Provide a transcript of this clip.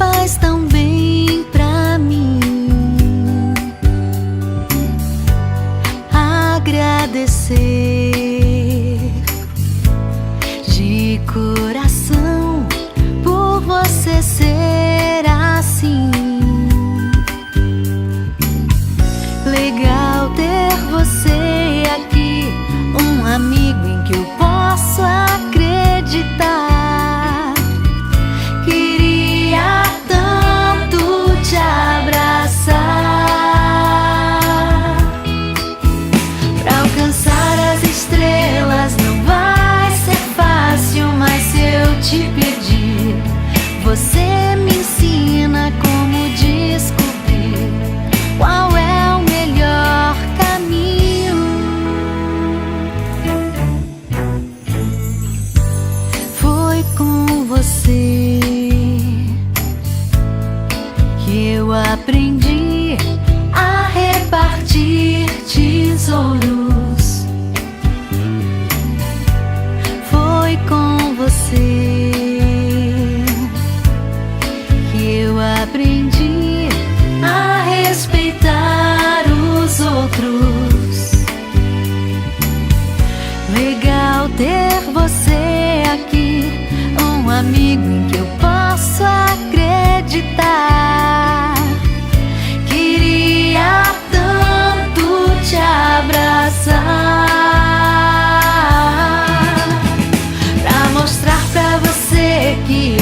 faz tão bem pra mim. Agradecer de coração por você ser assim. Legal ter você aqui, um amigo em que eu posso acreditar. Queria tanto te abraçar. Pra alcançar as estrelas não vai ser fácil, mas se eu te pedir, você me ensina como descobrir qual é o melhor caminho. Foi com você que eu aprendi a repartir tesouros. Foi com você que eu aprendi a respeitar os outros. Legal ter você aqui, um amigo em que eu posso acreditar. Queria tanto te abraçar, pra mostrar pra você que